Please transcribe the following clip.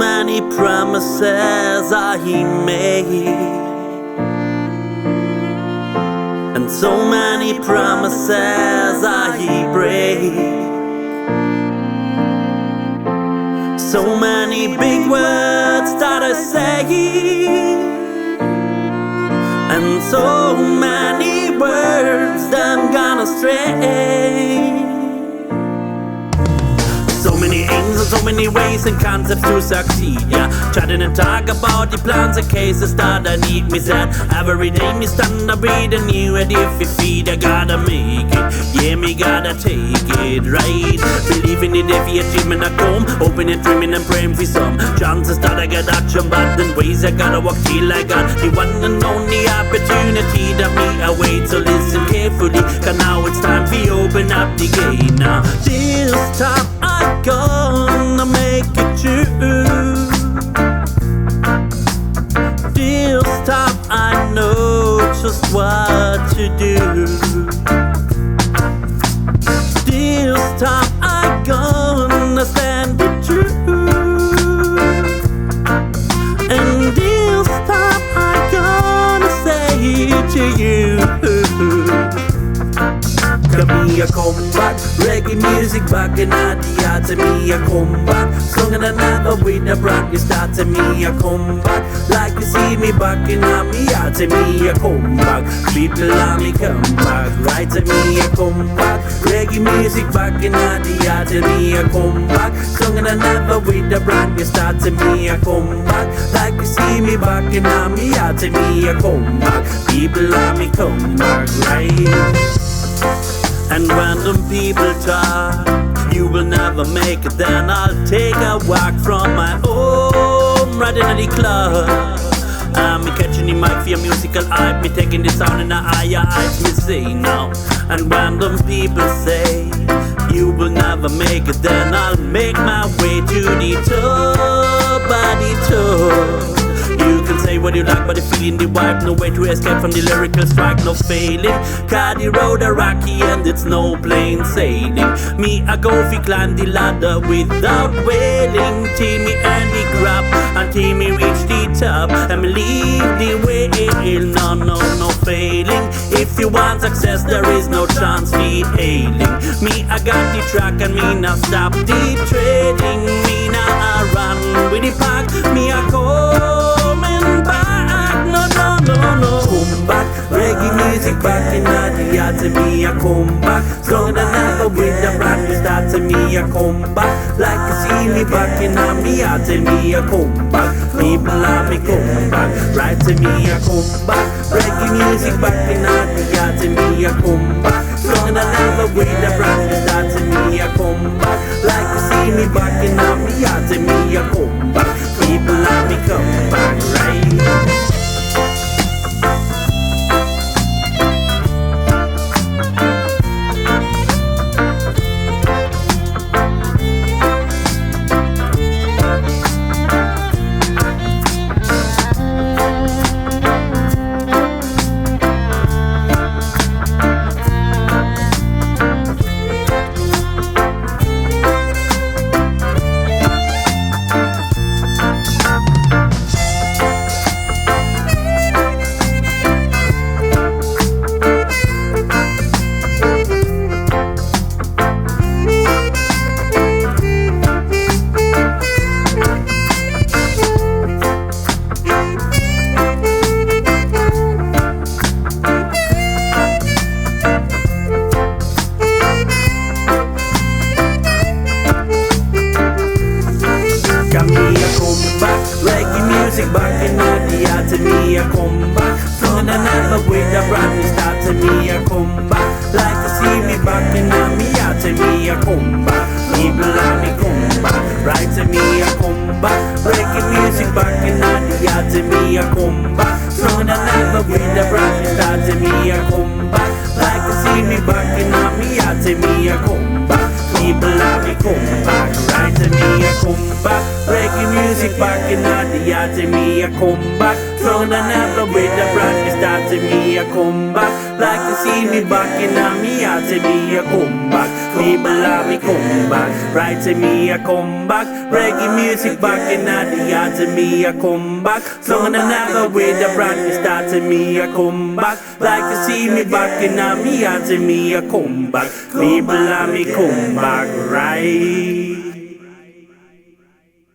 many promises he made, and so many promises he break. So many big words that I say, and so many words that I'm gonna stray. So many aims and so many ways and concepts to succeed, yeah. Chatting and talk about the plans and cases that I need. Me said every day me stand up with a new idea. If you feed, I gotta make it, yeah, me gotta take it right. Believing in every achievement I come, hoping and dreaming and praying for some chances that I get action, but in ways I gotta walk till I got the one and only opportunity that me await. So listen carefully, cause now it's time for you open up the gate. Now this time I'm gonna make it true. This time I know just what to do. This time I'm gonna stand it true. And this time I'm gonna say it to you. Come me a come back, reggae music back in the yard. To me a come back, song and another with a brand new start. To me a come back, like you see me back in me yard. To me a come back, people let me come back. Right, to me a come back, reggae music back in the yard. To me a come back, song and another with a brand new start. To me a come back, like you see me back in me yard. To me a come back, people let me come back. Right. And random people talk, you will never make it. Then I'll take a walk from my home right into the club. Me catching the mic for your musical hype, me taking the sound in the higher heights. Me say now, and random people say you will never make it. Then I'll make my way to the top, by the top. You can say what you like, but the feeling, the vibe, no way to escape from the lyrical strike, no failing. Cause the road a rocky and it's no plain sailing. Me I go fi climb the ladder without wailing, till me earn the crop, until me reach the top, and me leave the way. No, no, no failing. If you want success, there is no chance fi ailing. Me I got the track and me now stop the trading. Me now I run with the pack, me I coming back. No, no, no, no. Come back, reggae music back in the yard. To me I come back, stronger than ever with the brand new start. To me I come back, like you see me back in me yard. To me I come back, people let me come back. Right, to me I come back, reggae music back in the yard. To me I come back, stronger than ever with the brand new start. To me I come back, like you see me back in me yard. To me I come back, people let me come back. Right. Back in the yard. To me I come back, stronger than ever with a brand new start. To me I come back, like to see me back in me yard. To me I come back, people let me come back. Right, to me I come back, reggae music back in the yard. To me I come back, stronger than ever with a brand new start. To me I come back, like to see me back in me yard. To me I come back, people let me come back. Right, to me I come back, reggae music back in the yard. To me I come back, So now never with the practice start to me a comeback. Like to see me back in a me heart to me a comeback. People love me comeback. Right to me a comeback. Reggae music back in the heart to me a comeback. So now never with the practice start to me a comeback. Like to see me back in a me heart to me a comeback. People love me comeback. Right.